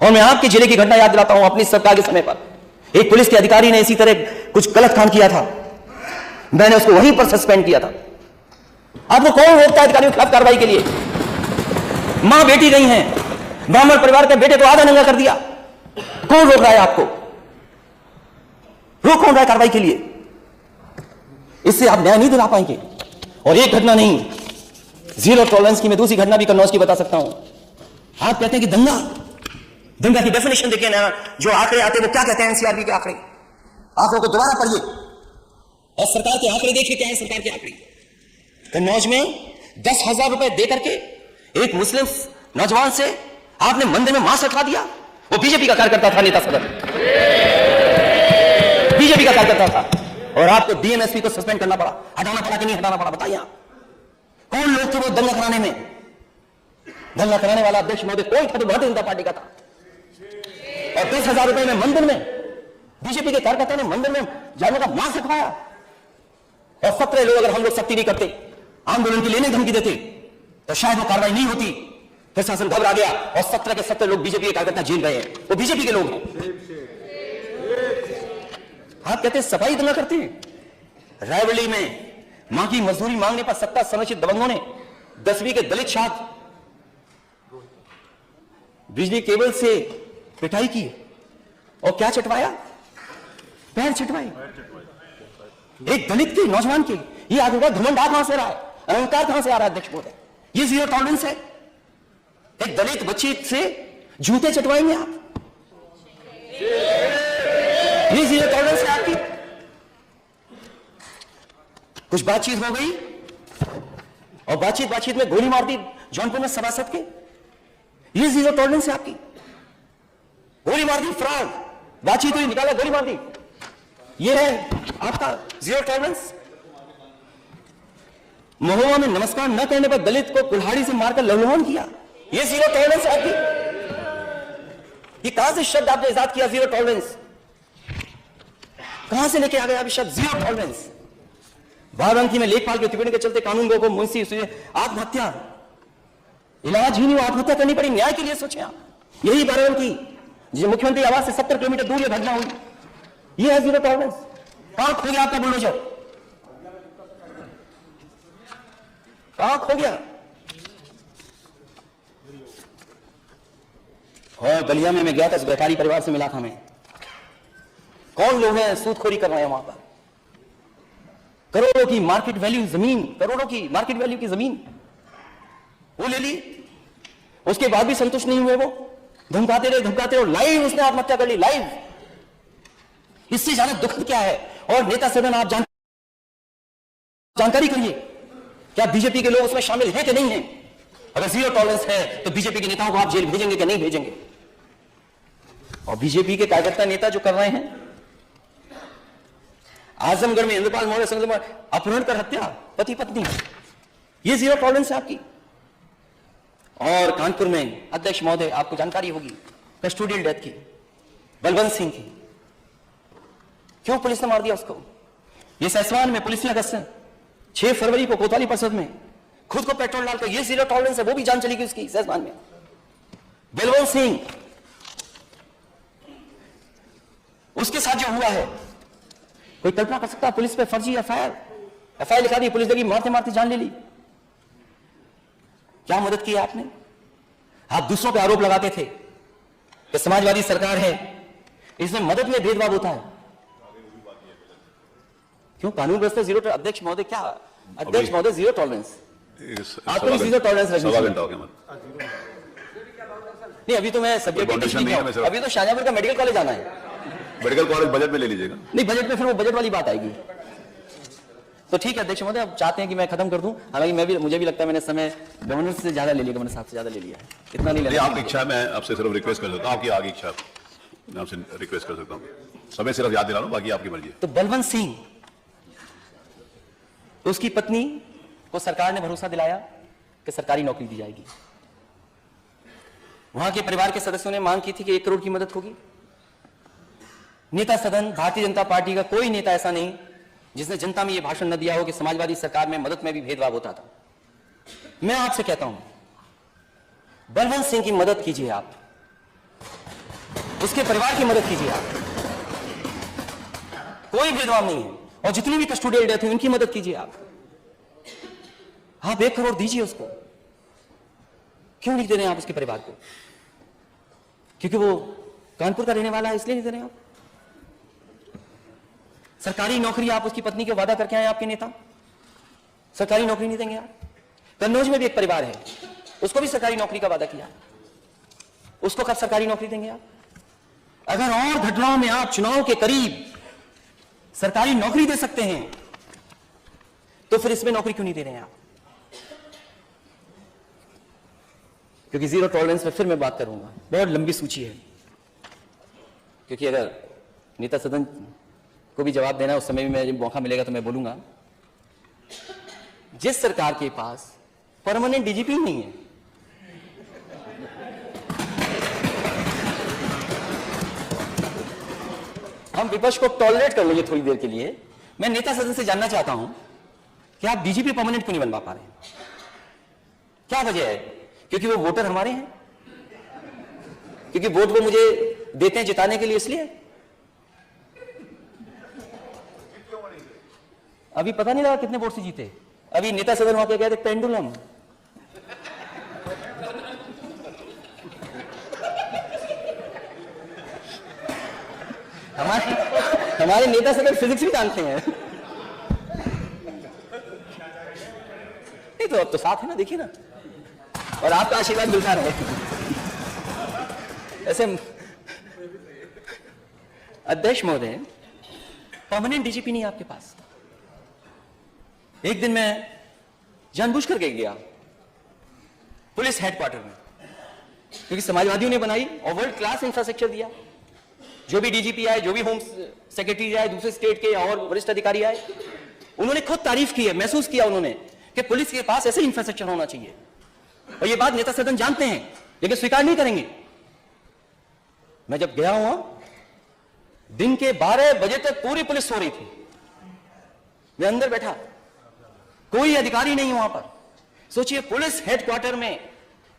और मैं आपके जिले की घटना याद दिलाता हूं। अपनी सरकार के समय पर एक पुलिस के अधिकारी ने इसी तरह कुछ गलत काम किया था, मैंने उसको वहीं पर सस्पेंड किया था। आपको कौन रोकता है अधिकारियों के खिलाफ कार्रवाई के लिए? मां बेटी गई हैं, ब्राह्मण परिवार के बेटे को आधा नंगा कर दिया, कौन रोक रहा है आपको? रोक कौन रहा है कार्रवाई के लिए? इससे आप न्याय नहीं दिला पाएंगे। और एक घटना नहीं, जीरो टॉलरेंस की मैं दूसरी घटना भी कन्नौज की बता सकता हूं। आप कहते हैं कि दंगा की डेफिनेशन देखिए ना, जो आंकड़े आते हैं वो क्या कहते हैं, एनसीआरबी के आंकड़ों को दोबारा पढ़िए और सरकार के आंकड़े देखिए क्या है। सरकार के आंकड़े कन्नौज में 10,000 रुपए दे करके एक मुस्लिम नौजवान से आपने मंदिर में मांस रखवा दिया। वो बीजेपी का कार्यकर्ता था, नेता सदन बीजेपी का कार्यकर्ता था, और आपको डीएमएसपी को सस्पेंड करना पड़ा, हटाना पड़ा कि नहीं हटाना पड़ा? बताइए आप, कौन लोग थे वो दंगा कराने में? दंगा कराने वाला अध्यक्ष महोदय कोई था तो भारतीय जनता पार्टी का था। और 10,000 रुपए में मंदिर में बीजेपी के कार्यकर्ता ने मंदिर में जाने का मांस रखवाया। और 17 लोग, अगर हम लोग सख्ती नहीं करते, आंदोलन की लेने धमकी देते, तो शायद वो कार्रवाई नहीं होती। प्रशासन घबरा गया और 17 के 17 लोग बीजेपी के कार्यकर्ता जेल गए हैं, वो बीजेपी के लोग हैं। आप कहते हैं सफाई दंगा करते हैं। रायबरेली में मां की मजदूरी मांगने पर सत्ता संरक्षित दबंगों ने 10वीं के दलित छात्र बिजली केबल से पिटाई की और क्या चटवाया? पैर चटवाए एक दलित के नौजवान के। ये आगे घमंड कहां से रहा है, अहंकार कहां से आ रहा है अध्यक्ष महोदय? ये जीरो टॉलरेंस है? एक दलित बच्ची से जूते चटवाएंगे आप? ये जीरो टॉलरेंस है आपकी? कुछ बातचीत हो गई और बातचीत में गोली मार दी जौनपुर में सभासद के। ये जीरो टॉलरेंस है आपकी? गोली मार दी, फ्रॉड, बातचीत हुई, निकाला, गोली मार दी, ये है आपका जीरो टॉलरेंस? महुआ में नमस्कार न करने पर दलित को कुल्हाड़ी से मारकर लवलहान किया, ये जीरो टॉलरेंस है आपकी? ये कहां से शब्द आपने इजाद किया जीरो टॉलरेंस? कहां से लेके आ गए आप शब्द जीरो टॉलरेंस? बाराबंकी में लेखपाल के टिप्पणी के चलते कानून को मुंशी आत्महत्या, इलाज ही नहीं, आत्महत्या करनी पड़ी। न्याय के लिए सोचे आप। यही बाराबंकी जो मुख्यमंत्री आवास से 70 किलोमीटर दूर यह घटना हुई, यह है जीरो टॉलरेंस। कहां खो गया आपका बुलडोजर? कहां खो गया? और बलिया में मैं गया था, इस व्यापारी परिवार से मिला था मैं। कौन लोग हैं सूदखोरी कर रहे हैं वहां पर? करोड़ों की मार्केट वैल्यू जमीन, करोड़ों की मार्केट वैल्यू की जमीन वो ले ली, उसके बाद भी संतुष्ट नहीं हुए। वो धमकाते रहे, लाइव उसने आत्महत्या कर ली, लाइव। इससे ज्यादा दुखद क्या है? और नेता सदन आप जानकारी करिए, क्या बीजेपी के लोग उसमें शामिल हैं कि नहीं है? अगर जीरो टॉलरेंस है तो बीजेपी के नेताओं को आप जेल भेजेंगे कि नहीं भेजेंगे? और बीजेपी के कार्यकर्ता नेता जो कर रहे हैं, आजमगढ़ में इंद्रपाल मौर्य संग अपहरण कर हत्या पति पत्नी, ये जीरो टॉलरेंस है आपकी? और कानपुर में अध्यक्ष महोदय आपको जानकारी होगी कस्टोडियल डेथ की, बलवंत सिंह की। क्यों पुलिस ने मार दिया उसको? ये सैसवान में पुलिस ने अगस्त 6 फरवरी को कोतवाली परिषद में खुद को पेट्रोल डालकर, ये जीरो टॉलरेंस है। वो भी जान चली गई उसकी सैसवान में। बलवंत सिंह, उसके साथ जो हुआ है, कोई कल्पना कर सकता है? पुलिस पे फर्जी एफआईआर लिखा दी, पुलिस लगी, मारते मारते जान ले ली। क्या मदद की आपने? आप दूसरों पे आरोप लगाते थे कि समाजवादी सरकार है, इसमें मदद में भेदभाव होता है। क्यों कानून व्यवस्था जीरो? अध्यक्ष महोदय क्या? अध्यक्ष महोदय जीरो टॉलरेंस, आपको जीरो टॉलरेंस रखनी चाहिए। नहीं, अभी तो मैं सब्जेक्ट, अभी तो शाहजहांपुर का मेडिकल कॉलेज आना है। मेडिकल कॉलेज बजट में ले लीजिएगा। नहीं, बजट में फिर वो बजट वाली बात आएगी। तो ठीक है अध्यक्ष महोदय, अब चाहते हैं कि मैं खत्म कर दूं। हालांकि मुझे भी लगता है मैंने समय गवर्नर से ज्यादा ले लिया, मैंने 7 से ज्यादा ले लिया है, इतना नहीं लेना। आपकी इच्छा, मैं आपसे सिर्फ रिक्वेस्ट कर सकता हूं, आपकी आगे इच्छा मैं आपसे रिक्वेस्ट कर सकता हूं। समय सिर्फ याद दिला रहा हूं, बाकी आपकी मर्जी है। तो बलवंत सिंह, उसकी पत्नी को सरकार ने भरोसा दिलाया कि सरकारी नौकरी दी जाएगी। वहां के परिवार के सदस्यों ने मांग की थी कि 1 करोड़ की मदद होगी। नेता सदन भारतीय जनता पार्टी का कोई नेता ऐसा नहीं जिसने जनता में यह भाषण न दिया हो कि समाजवादी सरकार में मदद में भी भेदभाव होता था। मैं आपसे कहता हूं, बलवंत सिंह की मदद कीजिए आप। उसके परिवार की मदद कीजिए आप। कोई भेदभाव नहीं है। और जितनी भी कस्टोडियल डेथ है उनकी मदद कीजिए आप 1 करोड़ दीजिए उसको। क्यों नहीं दे रहे हैं आप उसके परिवार को? क्योंकि वो कानपुर का रहने वाला है इसलिए नहीं दे रहे हैं आप? सरकारी नौकरी आप उसकी पत्नी के वादा करके आए आपके नेता, सरकारी नौकरी नहीं देंगे आप। कन्नौज में भी एक परिवार है, उसको भी सरकारी नौकरी का वादा किया, उसको कब सरकारी नौकरी देंगे आप? अगर और घटनाओं में आप चुनाव के करीब सरकारी नौकरी दे सकते हैं तो फिर इसमें नौकरी क्यों नहीं दे रहे हैं आप? क्योंकि जीरो टॉलरेंस पे फिर मैं बात करूंगा, बहुत लंबी सूची है। क्योंकि अगर नेता सदन को भी जवाब देना उस समय भी मैं मौका मिलेगा तो मैं बोलूंगा। जिस सरकार के पास परमानेंट डीजीपी नहीं है, हम विपक्ष को टॉलरेट कर लेंगे थोड़ी देर के लिए। मैं नेता सदन से जानना चाहता हूं कि आप डीजीपी परमानेंट क्यों नहीं बनवा पा रहे हैं? क्या वजह है? क्योंकि वो वोटर हमारे हैं, क्योंकि वोट वो मुझे देते हैं जिताने के लिए, इसलिए? अभी पता नहीं लगा कितने वोट से जीते। अभी नेता सदन वहां पे गए थे, पेंडुलम। हमारे नेता सदन फिजिक्स भी जानते हैं। नहीं तो अब तो साथ है ना, देखिए ना, और आपका आशीर्वाद मिलता रहे। ऐसे अध्यक्ष महोदय, परमानेंट डीजीपी नहीं आपके पास। एक दिन मैं जानबूझ करके गया पुलिस हेडक्वार्टर में, क्योंकि समाजवादियों ने बनाई और वर्ल्ड क्लास इंफ्रास्ट्रक्चर दिया। जो भी डीजीपी आए, जो भी होम सेक्रेटरी आए, दूसरे स्टेट के और वरिष्ठ अधिकारी आए, उन्होंने खुद तारीफ की है, महसूस किया उन्होंने कि पुलिस के पास ऐसे इंफ्रास्ट्रक्चर होना चाहिए। और ये बात नेता सदन जानते हैं लेकिन स्वीकार नहीं करेंगे। मैं जब गया हुआ, दिन के 12 बजे तक पूरी पुलिस सो रही थी। मैं अंदर बैठा, कोई अधिकारी नहीं वहां पर। सोचिए, पुलिस हेडक्वार्टर में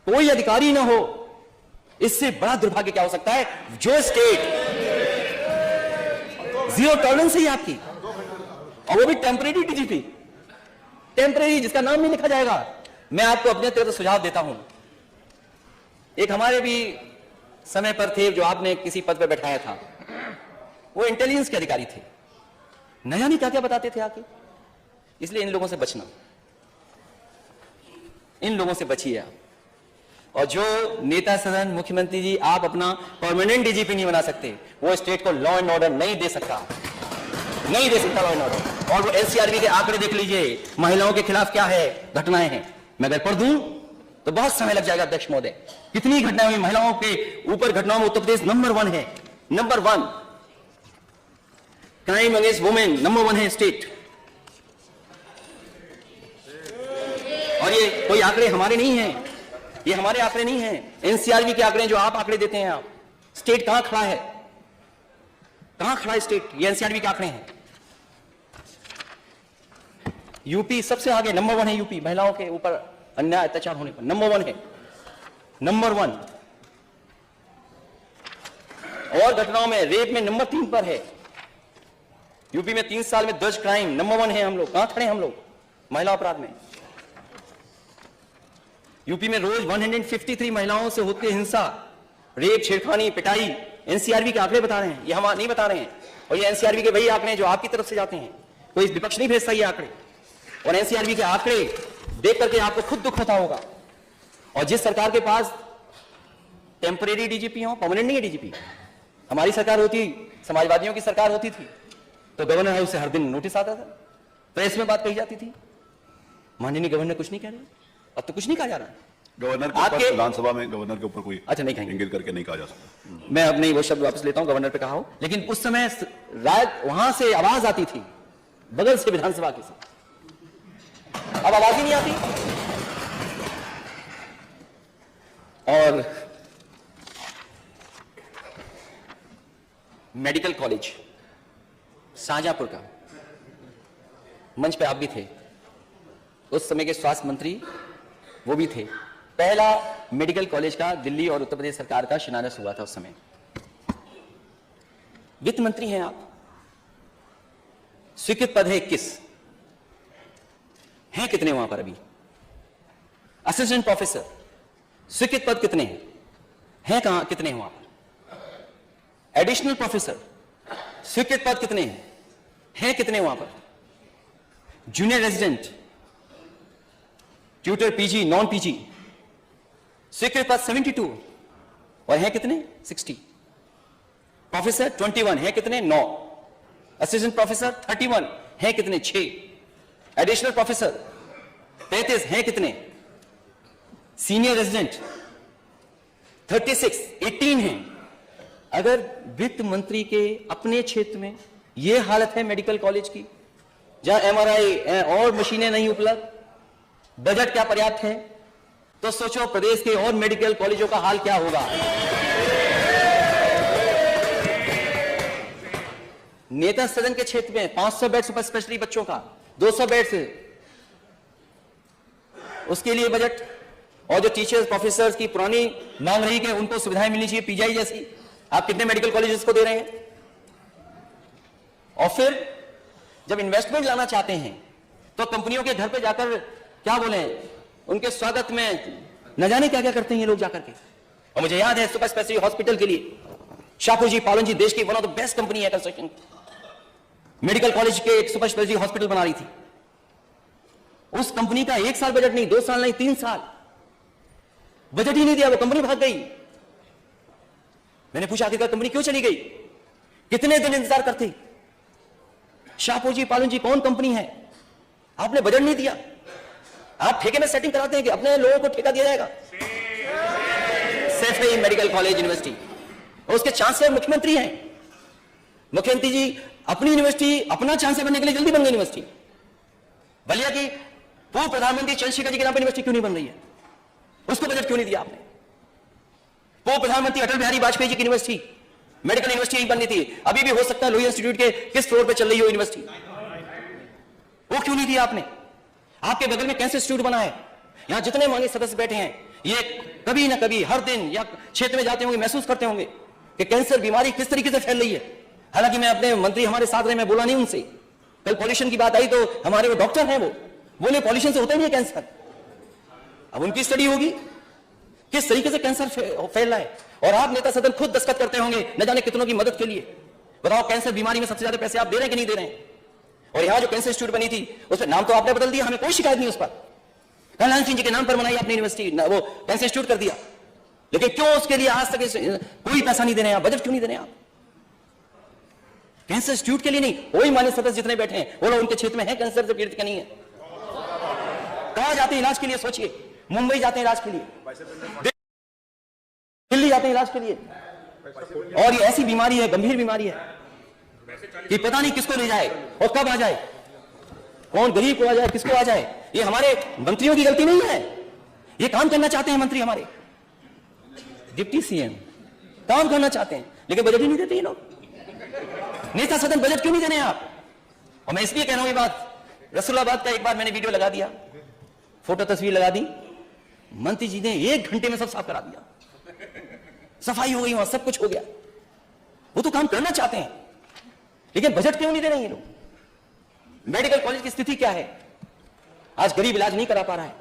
कोई अधिकारी ना हो, इससे बड़ा दुर्भाग्य क्या हो सकता है? जो स्टेट जीरो टॉलरेंस है आपकी, और वो भी टेम्परेरी डीजीपी, टेम्परेरी, जिसका नाम नहीं लिखा जाएगा। मैं आपको अपने तरफ से सुझाव देता हूं। एक हमारे भी समय पर थे जो आपने किसी पद पर बैठाया था, वो इंटेलिजेंस के अधिकारी थे, न जाने क्या क्या बताते थे आके। इसलिए इन लोगों से बचना, इन लोगों से बचिए आप। और जो नेता सदन, मुख्यमंत्री जी, आप अपना परमानेंट डीजीपी नहीं बना सकते, वो स्टेट को लॉ एंड ऑर्डर नहीं दे सकता, नहीं दे सकता लॉ एंड ऑर्डर। और वो एनसीआरबी के आंकड़े देख लीजिए, महिलाओं के खिलाफ क्या है घटनाएं हैं। मैं अगर पढ़ दूं तो बहुत समय लग जाएगा अध्यक्ष महोदय। कितनी घटनाएं हुई महिलाओं के ऊपर, घटनाओं में उत्तर प्रदेश नंबर 1 है, number 1। Crime against women number 1 है स्टेट। और ये कोई आंकड़े हमारे नहीं हैं, ये हमारे आंकड़े नहीं हैं, एनसीआरबी के आंकड़े जो आप आंकड़े देते हैं। आप स्टेट कहां खड़ा है, कहां खड़ा है स्टेट? ये एनसीआरबी के आंकड़े हैं। यूपी सबसे आगे, नंबर 1 है यूपी, महिलाओं के ऊपर अन्याय अत्याचार होने पर नंबर 1 है, नंबर 1। और घटनाओं में रेप में नंबर 3 पर है। यूपी में 3 साल में दर्ज क्राइम नंबर 1 है। हम लोग कहां खड़े हैं? हम लोग महिला अपराध में। यूपी में रोज 153 महिलाओं से होती है हिंसा, रेप, छेड़खानी, पिटाई। एनसीआरबी के आंकड़े बता रहे हैं, ये हम नहीं बता रहे हैं। और ये एनसीआरबी के वही आंकड़े जो आपकी तरफ से जाते हैं, कोई विपक्ष नहीं भेजता ये आंकड़े। और एनसीआरबी के आंकड़े देख करके आपको खुद दुख होता होगा। और जिस सरकार के पास टेम्परेरी डीजीपी हो, परमानेंट नहीं है डीजीपी, हमारी सरकार होती, समाजवादियों की सरकार होती थी, तो गवर्नर हाउस से हर दिन नोटिस आता था, प्रेस में बात कही जाती थी, माननीय गवर्नर कुछ नहीं कह रहे। अब तो कुछ नहीं कहा जा रहा है। गवर्नर के ऊपर विधानसभा में गवर्नर के ऊपर कोई अच्छा नहीं कहेंगे, इंगित करके नहीं कहा जा सकता। मैं अब नहीं वो शब्द वापस लेता हूं, गवर्नर पे कहा हो। लेकिन उस समय राय वहां से आवाज आती थी, बगल से विधानसभा की से। अब आवाज ही नहीं आती। और मेडिकल कॉलेज शाहजहांपुर का मंच पे आप भी थे, उस समय के स्वास्थ्य मंत्री वो भी थे। पहला मेडिकल कॉलेज का दिल्ली और उत्तर प्रदेश सरकार का शिलान्यास हुआ था उस समय। वित्त मंत्री हैं आप, स्वीकृत पद है 21, हैं कितने वहां पर अभी? असिस्टेंट प्रोफेसर स्वीकृत पद कितने हैं कहां, कितने हैं वहां पर? एडिशनल प्रोफेसर स्वीकृत पद कितने हैं कितने वहां पर? Junior resident, tutor, PG, non PG, स्वीकृत पद 72 और हैं कितने? 60। प्रोफेसर 21 हैं कितने? 9। असिस्टेंट प्रोफेसर 31 हैं कितने? 6। एडिशनल प्रोफेसर 35 हैं कितने? सीनियर रेजिडेंट 36, 18 हैं। अगर वित्त मंत्री के अपने क्षेत्र में यह हालत है मेडिकल कॉलेज की, जहां एमआरआई और मशीनें नहीं उपलब्ध, बजट क्या पर्याप्त है, तो सोचो प्रदेश के और मेडिकल कॉलेजों का हाल क्या होगा। नेता सदन के क्षेत्र में 500 बेड सुपर स्पेशलिटी बच्चों का, 200 बेड्स उसके लिए बजट, और जो टीचर्स प्रोफेसर्स की पुरानी मांग रही कि उनको सुविधाएं मिलनी चाहिए पीजीआई जैसी, आप कितने मेडिकल कॉलेजेस को दे रहे हैं? और फिर जब इन्वेस्टमेंट लाना चाहते हैं तो कंपनियों के घर पे जाकर क्या बोले, उनके स्वागत में न जाने क्या क्या करते हैं ये लोग जाकर के। और मुझे याद है सुपर स्पेशलिटी हॉस्पिटल के लिए शाहपुर जी, पालन जी देश की one of the best company है कंस्ट्रक्शन, मेडिकल कॉलेज के एक सुपर स्पेशलिटी हॉस्पिटल बना रही थी। उस कंपनी का 1 साल बजट नहीं, 2 साल नहीं, 3 साल बजट ही नहीं दिया, वो कंपनी भाग गई। मैंने पूछा आखिरकार कंपनी क्यों चली गई, कितने दिन इंतजार करते? शाहपुर जी, पालन जी कौन कंपनी है, आपने बजट नहीं दिया, आप ठेके में सेटिंग कराते हैं कि अपने लोगों को ठेका दिया जाएगा। सैफई मेडिकल कॉलेज यूनिवर्सिटी, और उसके चांसलर मुख्यमंत्री हैं। मुख्यमंत्री जी अपनी यूनिवर्सिटी, अपना चांसलर बनने के लिए जल्दी बन गई यूनिवर्सिटी। बलिया की पूर्व प्रधानमंत्री चंद्रशेखर जी के नाम पर यूनिवर्सिटी क्यों नहीं बन रही है, उसको बजट क्यों नहीं दिया आपने? पूर्व प्रधानमंत्री अटल बिहारी वाजपेयी जी की यूनिवर्सिटी, मेडिकल यूनिवर्सिटी यही बननी थी, अभी भी हो सकता है लोहिया इंस्टीट्यूट के किस फ्लोर पे चल रही हो यूनिवर्सिटी, वो क्यों नहीं दिया आपने? आपके बगल में कैंसर इंस्टीट्यूट बना है, यहां जितने माननीय सदस्य बैठे हैं, ये कभी ना कभी हर दिन या क्षेत्र में जाते होंगे, महसूस करते होंगे कि कैंसर बीमारी किस तरीके से फैल रही है। हालांकि मैं अपने मंत्री हमारे साथ रहे, मैं बोला नहीं उनसे, कल पॉल्यूशन की बात आई तो हमारे वो डॉक्टर हैं, वो बोले पॉल्यूशन से होता ही नहीं है कैंसर। अब उनकी स्टडी होगी किस तरीके से कैंसर फैल रहा है, और आप नेता सदन खुद दस्तखत करते होंगे न जाने कितनों की मदद के लिए। बताओ कैंसर बीमारी में सबसे ज्यादा पैसे आप दे रहे हैं कि नहीं दे रहे हैं? और यहां जो कैंसर इंस्टीट्यूट बनी थी उसका नाम तो आपने बदल दिया, हमें कोई शिकायत नहीं उस पर, कल्याण सिंह जी के नाम पर बनाई आपने यूनिवर्सिटी, वो कैंसर इंस्टीट्यूट कर दिया, लेकिन क्यों उसके लिए आज तक कोई पैसा नहीं दे रहे हैं आप, बजट क्यों नहीं दे रहे हैं आप? कैंसर इंस्टीट्यूट के लिए नहीं, कोई मान्य सदस्य जितने बैठे हैं वो लोग उनके क्षेत्र में है कैंसर से पीड़ित, नहीं है, कहां जाते हैं इलाज के लिए? सोचिए, मुंबई जाते हैं इलाज के लिए, दिल्ली जाते हैं इलाज के लिए, और ये ऐसी बीमारी है, गंभीर बीमारी है कि पता नहीं किसको ले जाए और कब आ जाए, कौन गरीब को आ जाए, किसको आ जाए। ये हमारे मंत्रियों की गलती नहीं है, ये काम करना चाहते हैं मंत्री, हमारे डिप्टी सीएम काम करना चाहते हैं, लेकिन बजट ही नहीं देते ये लोग। नेता सदन बजट क्यों नहीं देने आप? और मैं इसलिए कह रहा हूं ये बात, रसूलाबाद का एक बार मैंने वीडियो लगा दिया, फोटो तस्वीर लगा दी, मंत्री जी ने 1 घंटे में सब साफ करा दिया, सफाई हो गई वहां, सब कुछ हो गया। वो तो काम करना चाहते हैं, लेकिन बजट क्यों नहीं दे रहे ये लोग? मेडिकल कॉलेज की स्थिति क्या है? आज गरीब इलाज नहीं करा पा रहा है,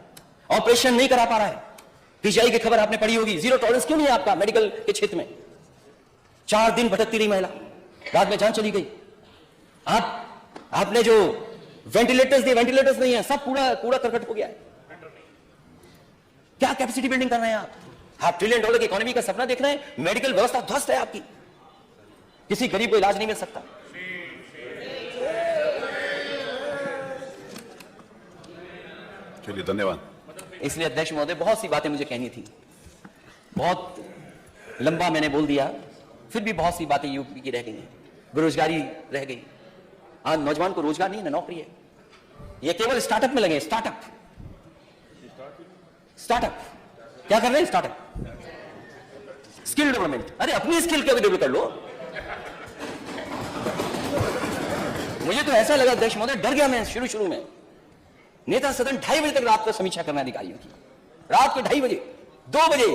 ऑपरेशन नहीं करा पा रहा है। पीजीआई की खबर आपने पढ़ी होगी, जीरो टॉलरेंस क्यों नहीं है आपका मेडिकल के क्षेत्र में? 4 दिन भटकती रही महिला, रात में जान चली गई। आपने जो वेंटिलेटर्स दिए, वेंटिलेटर्स नहीं है, सब कूड़ा करकट हो गया है। क्या कैपेसिटी बिल्डिंग कर रहे हैं आप? $5 ट्रिलियन की इकोनॉमी का सपना देख रहे हैं, मेडिकल व्यवस्था ध्वस्त है आपकी, किसी गरीब को इलाज नहीं मिल सकता। चलिए, धन्यवाद। इसलिए अध्यक्ष महोदय, बहुत सी बातें मुझे कहनी थी, बहुत लंबा मैंने बोल दिया, फिर भी बहुत सी बातें यूपी की रह गई हैं। बेरोजगारी रह गई, आज नौजवान को रोजगार नहीं है ना, नौकरी है। ये केवल स्टार्टअप में लगे, स्टार्टअप क्या कर रहे हैं? Startup, skill development. अरे अपनी स्किल को भी डेवलप कर लो। मुझे तो ऐसा लगा अध्यक्ष महोदय, डर गया मैं शुरू में। नेता सदन 2:30 बजे तक रात को समीक्षा करना अधिकारियों की, रात के 2:30 बजे, 2 बजे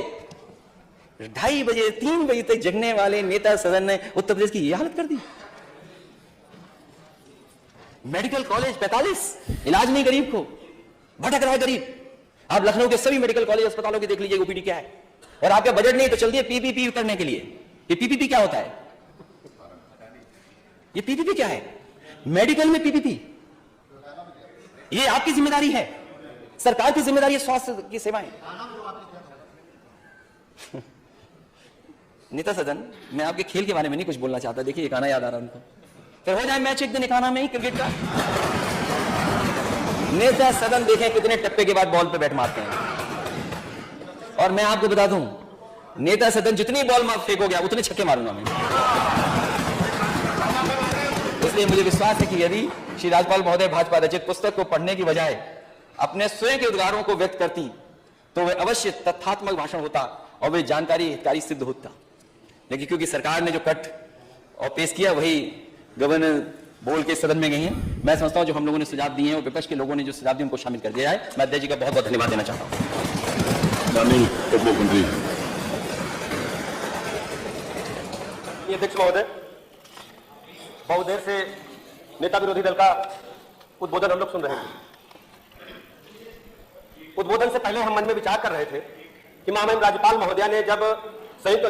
2:30 बजे 3 बजे तक जगने वाले नेता सदन ने उत्तर प्रदेश की ये हालत कर दी। मेडिकल कॉलेज 45, इलाज नहीं गरीब को, भटक रहा है गरीब। आप लखनऊ के सभी मेडिकल कॉलेज अस्पतालों की देख लीजिए ओपीडी क्या है, और आपका बजट नहीं तो चल दिए पीपीपी करने के लिए। ये पीपीपी क्या होता है? ये पीपीपी क्या है? मेडिकल में पीपीपी, ये आपकी जिम्मेदारी है, सरकार की जिम्मेदारी है स्वास्थ्य की सेवाएं। नेता सदन, मैं आपके खेल के बारे में नहीं कुछ बोलना चाहता, देखिए गाना याद आ रहा उनको, फिर हो जाए मैच एक दिन एकाना में ही क्रिकेट का। नेता सदन देखें कितने टप्पे के बाद बॉल पे बैट मारते हैं। और मैं आपको बता दूं, नेता सदन जितनी बॉल फेंकोगे उतने छक्के मारूंगा मैं। इसलिए मुझे विश्वास है कि यदि श्री राज्यपाल महोदय भाजपा रचित पुस्तक को पढ़ने की बजाय अपने स्वयं के उद्गारों को व्यक्त करती तो वह अवश्य तथ्यात्मक भाषण होता और वे जानकारी हितकारी सिद्ध होता। लेकिन क्योंकि सरकार ने जो कट और पेश किया वही गवर्नर बोल के सदन में गई हैं, मैं समझता हूं जो हम लोगों ने सुझाव दिए हैं और विपक्ष के लोगों ने जो सुझाव दिए उनको शामिल कर दिया है। मैं अध्यक्ष जी का बहुत बहुत धन्यवाद देना चाहता हूं। माननीय उप मुख्यमंत्री। अध्यक्ष महोदय, बहुत देर से नेता विरोधी दल का उद्बोधन हम लोग सुन रहे थे। उद्बोधन से पहले हम मन में विचार कर रहे थे कि महामहिम राज्यपाल महोदया ने जब संयुक्त